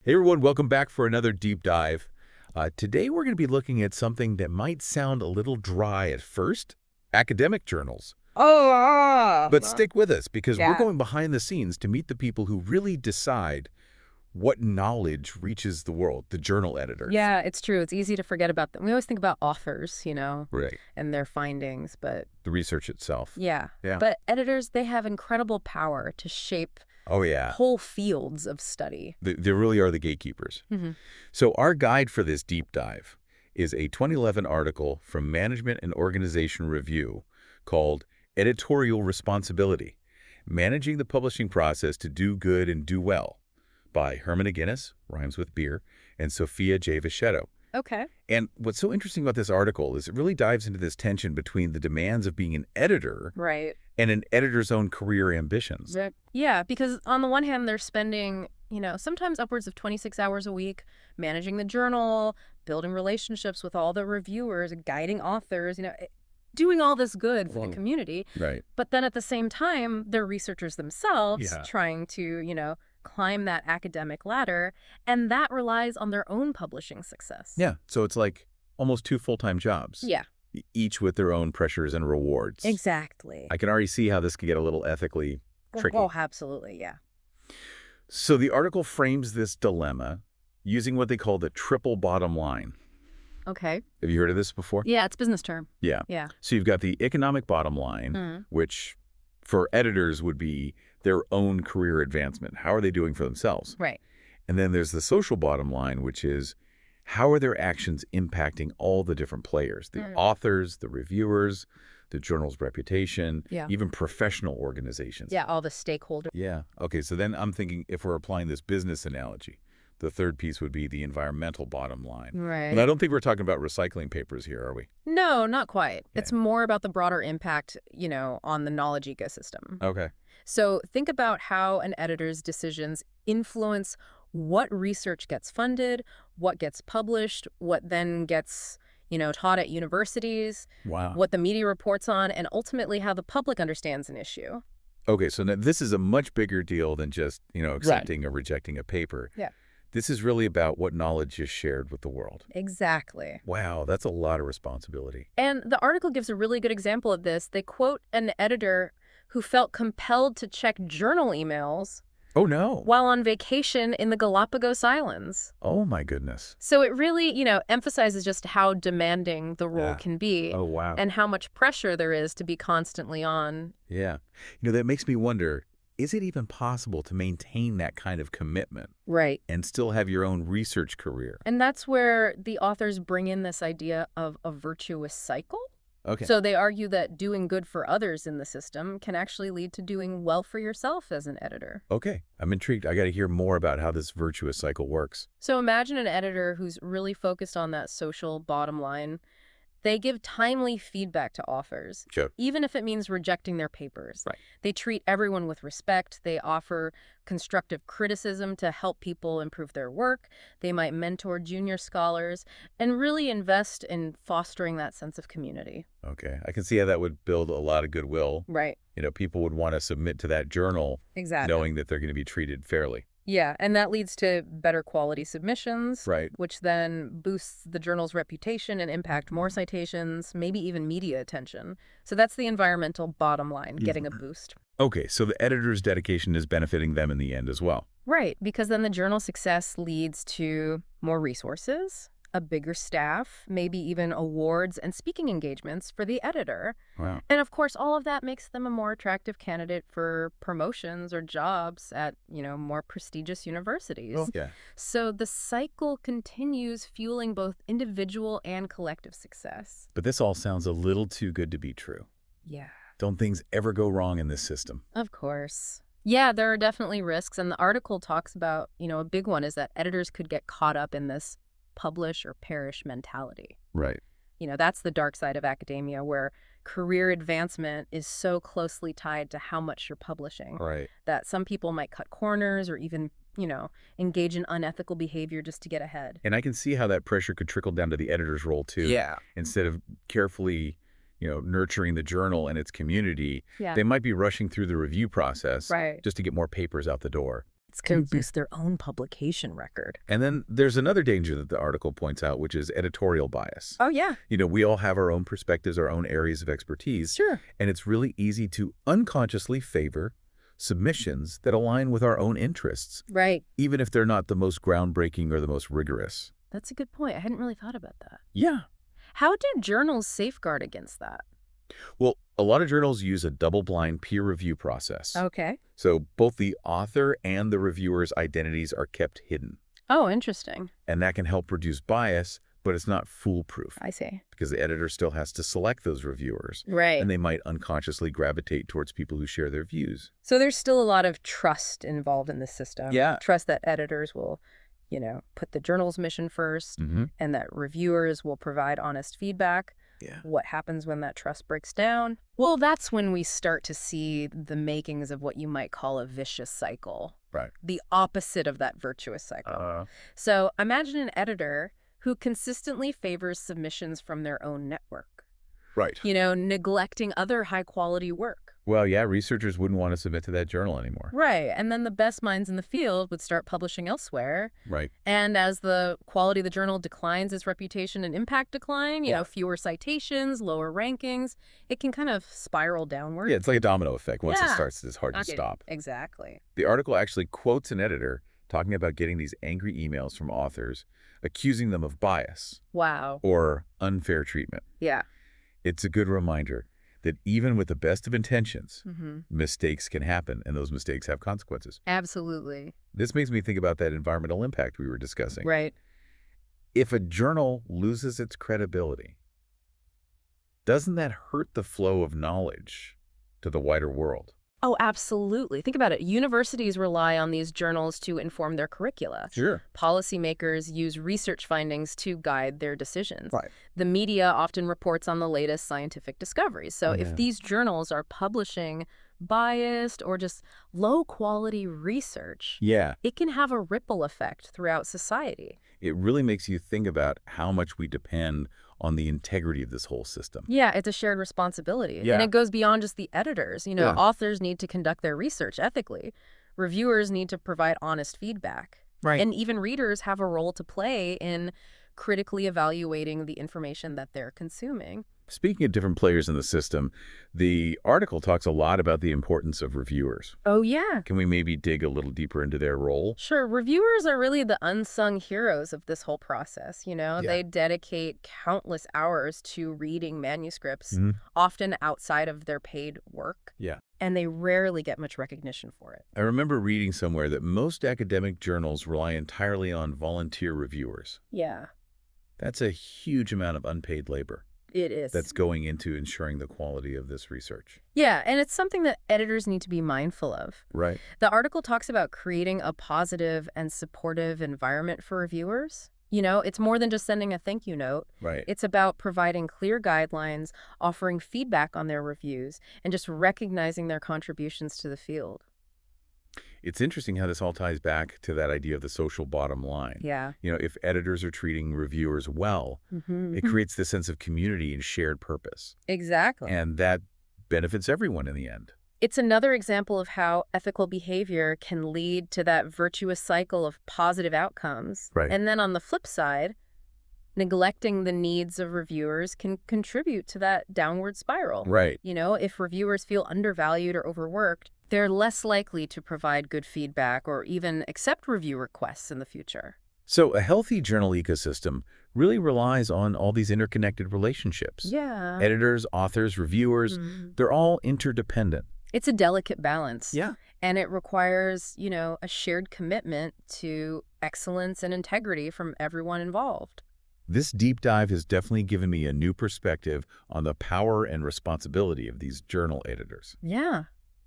Hey everyone, welcome back for another deep dive. Today we're going to be looking at something that might sound a little dry at first, academic journals. Oh, But stick with us because we're yeah. going behind the scenes to meet the people who really decide what knowledge reaches the world, the journal editors. Yeah, it's true. It's easy to forget about them. We always think about authors, Right. and their findings, but The research itself. yeah. Yeah. But editors, they have incredible power to shape Oh yeah. whole fields of study. They really are the gatekeepers. Hmm. So our guide for this deep dive is a 2011 article from Management and Organization Review called Editorial Responsibility, Managing the Publishing Process to Do Good and Do Well by Herman McGinnis, rhymes with beer, and Sophia J. Vechetto. Okay. And what's so interesting about this article is it really dives into this tension between the demands of being an editor Right. and an editor's own career ambitions. Yeah, because on the one hand, they're spending, sometimes upwards of 26 hours a week managing the journal, building relationships with all the reviewers, guiding authors, doing all this good for the community. Right. But then at the same time, they're researchers themselves Yeah. trying to, climb that academic ladder, and that relies on their own publishing success. Yeah. So it's like almost two full-time jobs. Yeah, Each with their own pressures and rewards. exactly. I can already see how this could get a little ethically tricky. Oh, absolutely, yeah. So the article frames this dilemma using what they call the triple bottom line. Okay. Have you heard of this before? Yeah, it's business term. Yeah. Yeah. So you've got the economic bottom line, Mm. which for editors would be their own career advancement. How are they doing for themselves? Right. And then there's the social bottom line, which is how are their actions impacting all the different players, the authors, the reviewers, the journal's reputation, Yeah. even professional organizations. Yeah, all the stakeholders. Yeah. Okay, so then I'm thinking if we're applying this business analogy, the third piece would be the environmental bottom line. Right. And I don't think we're talking about recycling papers here, are we? No, not quite. Yeah. It's more about the broader impact, on the knowledge ecosystem. Okay. So think about how an editor's decisions influence what research gets funded, what gets published, what then gets, taught at universities, Wow. what the media reports on, and ultimately how the public understands an issue. Okay, so now this is a much bigger deal than just, accepting or rejecting a paper. Yeah. This is really about what knowledge is shared with the world. Exactly. Wow, that's a lot of responsibility. And the article gives a really good example of this. They quote an editor who felt compelled to check journal emails Oh, no. while on vacation in the Galapagos Islands. Oh, my goodness. So it really, emphasizes just how demanding the role Yeah. can be Oh, wow. and how much pressure there is to be constantly on. Yeah. That makes me wonder, is it even possible to maintain that kind of commitment Right. and still have your own research career? And that's where the authors bring in this idea of a virtuous cycle. Okay. So they argue that doing good for others in the system can actually lead to doing well for yourself as an editor. Okay. I'm intrigued. I got to hear more about how this virtuous cycle works. So imagine an editor who's really focused on that social bottom line. They give timely feedback to authors, Sure. even if it means rejecting their papers. Right. They treat everyone with respect. They offer constructive criticism to help people improve their work. They might mentor junior scholars and really invest in fostering that sense of community. Okay. I can see how that would build a lot of goodwill. Right. People would want to submit to that journal Exactly. knowing that they're going to be treated fairly. Yeah, and that leads to better quality submissions, Right. which then boosts the journal's reputation and impact more citations, maybe even media attention. So that's the environmental bottom line, getting a boost. Okay, so the editor's dedication is benefiting them in the end as well. Right, because then the journal's success leads to more resources, a bigger staff, maybe even awards and speaking engagements for the editor. Wow. And of course, all of that makes them a more attractive candidate for promotions or jobs at, more prestigious universities. Oh, yeah. So the cycle continues, fueling both individual and collective success. But this all sounds a little too good to be true. Yeah. Don't things ever go wrong in this system? Of course. Yeah, there are definitely risks. And the article talks about, a big one is that editors could get caught up in this publish or perish mentality. Right. That's the dark side of academia, where career advancement is so closely tied to how much you're publishing Right. that some people might cut corners or even, engage in unethical behavior just to get ahead. And I can see how that pressure could trickle down to the editor's role too. Yeah. Instead of carefully, nurturing the journal and its community, Yeah. they might be rushing through the review process Right. just to get more papers out the door. It's going to boost their own publication record. And then there's another danger that the article points out, which is editorial bias. Oh, yeah. We all have our own perspectives, our own areas of expertise. Sure. And it's really easy to unconsciously favor submissions that align with our own interests. Right. Even if they're not the most groundbreaking or the most rigorous. That's a good point. I hadn't really thought about that. Yeah. How do journals safeguard against that? Well, a lot of journals use a double-blind peer review process. Okay. So both the author and the reviewer's identities are kept hidden. Oh, interesting. And that can help reduce bias, but it's not foolproof. I see. Because the editor still has to select those reviewers. Right. And they might unconsciously gravitate towards people who share their views. So there's still a lot of trust involved in this system. Yeah. Trust that editors will, put the journal's mission first, and that reviewers will provide honest feedback. Yeah. What happens when that trust breaks down? Well, that's when we start to see the makings of what you might call a vicious cycle. Right. The opposite of that virtuous cycle. So imagine an editor who consistently favors submissions from their own network. Right. Neglecting other high-quality work. Well, yeah, researchers wouldn't want to submit to that journal anymore. Right. And then the best minds in the field would start publishing elsewhere. Right. And as the quality of the journal declines, its reputation and impact decline, fewer citations, lower rankings, it can kind of spiral downward. Yeah, it's like a domino effect. Once it starts, it's hard to stop. Exactly. The article actually quotes an editor talking about getting these angry emails from authors accusing them of bias. Wow. Or unfair treatment. Yeah. It's a good reminder that even with the best of intentions, mistakes can happen, and those mistakes have consequences. Absolutely. This makes me think about that environmental impact we were discussing. Right. If a journal loses its credibility, doesn't that hurt the flow of knowledge to the wider world? Oh, absolutely. Think about it. Universities rely on these journals to inform their curricula. Sure. Policymakers use research findings to guide their decisions. Right. The media often reports on the latest scientific discoveries. So if these journals are publishing biased or just low-quality research, it can have a ripple effect throughout society. It really makes you think about how much we depend on the integrity of this whole system. Yeah, it's a shared responsibility. Yeah. And it goes beyond just the editors. Authors need to conduct their research ethically. Reviewers need to provide honest feedback. Right. And even readers have a role to play in critically evaluating the information that they're consuming. Speaking of different players in the system, the article talks a lot about the importance of reviewers. Oh, yeah. Can we maybe dig a little deeper into their role? Sure. Reviewers are really the unsung heroes of this whole process. They dedicate countless hours to reading manuscripts, often outside of their paid work. Yeah. And they rarely get much recognition for it. I remember reading somewhere that most academic journals rely entirely on volunteer reviewers. Yeah. That's a huge amount of unpaid labor. It is. That's going into ensuring the quality of this research. Yeah, and it's something that editors need to be mindful of. Right. The article talks about creating a positive and supportive environment for reviewers. It's more than just sending a thank you note. Right. It's about providing clear guidelines, offering feedback on their reviews, and just recognizing their contributions to the field. It's interesting how this all ties back to that idea of the social bottom line. Yeah. If editors are treating reviewers well, it creates this sense of community and shared purpose. Exactly. And that benefits everyone in the end. It's another example of how ethical behavior can lead to that virtuous cycle of positive outcomes. Right. And then on the flip side, neglecting the needs of reviewers can contribute to that downward spiral. Right. If reviewers feel undervalued or overworked, they're less likely to provide good feedback or even accept review requests in the future. So a healthy journal ecosystem really relies on all these interconnected relationships. Yeah. Editors, authors, reviewers, they're all interdependent. It's a delicate balance. Yeah. And it requires, a shared commitment to excellence and integrity from everyone involved. This deep dive has definitely given me a new perspective on the power and responsibility of these journal editors. Yeah.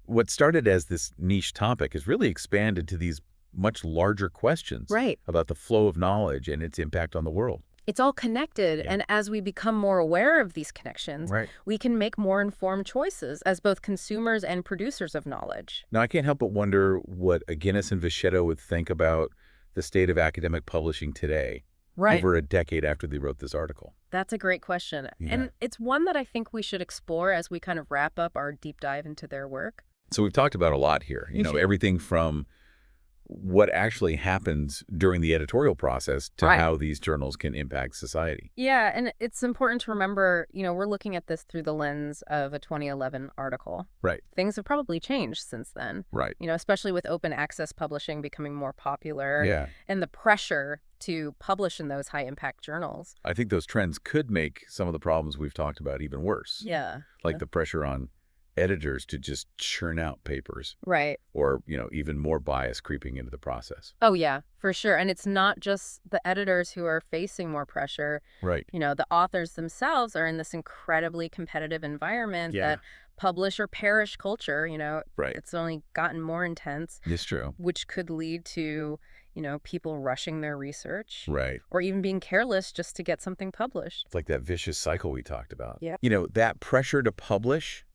What started as this niche topic has really expanded to these much larger questions about the flow of knowledge and its impact on the world. It's all connected, and as we become more aware of these connections, we can make more informed choices as both consumers and producers of knowledge. Now, I can't help but wonder what Guinness and Vichetto would think about the state of academic publishing today, over a decade after they wrote this article. That's a great question, and it's one that I think we should explore as we kind of wrap up our deep dive into their work. So we've talked about a lot here, everything from what actually happens during the editorial process to Right. how these journals can impact society. Yeah, and it's important to remember, we're looking at this through the lens of a 2011 article. Right. Things have probably changed since then, Right. especially with open access publishing becoming more popular Yeah. and the pressure to publish in those high impact journals. I think those trends could make some of the problems we've talked about even worse. Yeah. Like the pressure on editors to just churn out papers Right. or, even more bias creeping into the process. Oh, yeah, for sure. And it's not just the editors who are facing more pressure. Right. The authors themselves are in this incredibly competitive environment Yeah. that publish or perish culture, Right. it's only gotten more intense, It's true. which could lead to, people rushing their research Right. or even being careless just to get something published. It's like that vicious cycle we talked about. Yeah. That pressure to publish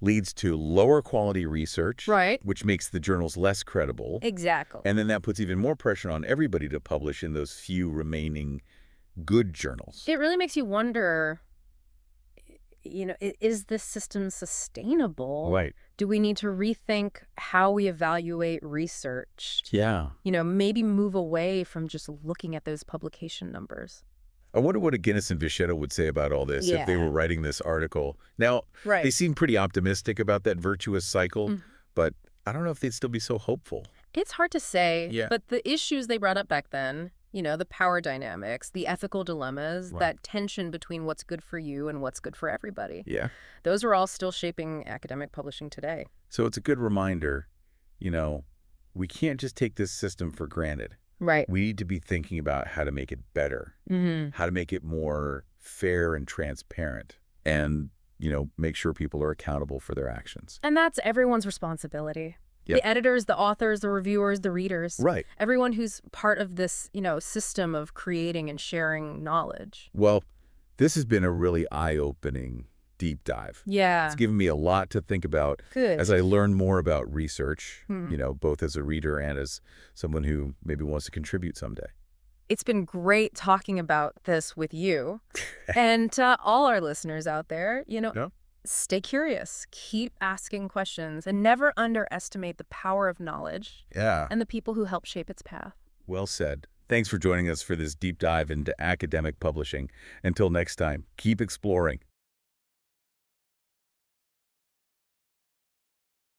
leads to lower quality research, Right. which makes the journals less credible. Exactly. And then that puts even more pressure on everybody to publish in those few remaining good journals. It really makes you wonder, is this system sustainable? Right. Do we need to rethink how we evaluate research? Yeah. Maybe move away from just looking at those publication numbers. I wonder what a Guinness and Vachetta would say about all this if they Yeah. were writing this article. Now, Right. they seem pretty optimistic about that virtuous cycle, Mhm. but I don't know if they'd still be so hopeful. It's hard to say, Yeah. but the issues they brought up back then, the power dynamics, the ethical dilemmas, Right. that tension between what's good for you and what's good for everybody, Yeah. those are all still shaping academic publishing today. So it's a good reminder, we can't just take this system for granted. Right. We need to be thinking about how to make it better, Mm-hmm. how to make it more fair and transparent, and, make sure people are accountable for their actions. And that's everyone's responsibility. Yep. The editors, the authors, the reviewers, the readers. Right. Everyone who's part of this, system of creating and sharing knowledge. Well, this has been a really eye-opening deep dive. Yeah. It's given me a lot to think about Good. as I learn more about research, Hmm. both as a reader and as someone who maybe wants to contribute someday. It's been great talking about this with you and all our listeners out there. Yeah. Stay curious, keep asking questions, and never underestimate the power of knowledge Yeah. and the people who help shape its path. Well said. Thanks for joining us for this deep dive into academic publishing. Until next time, keep exploring,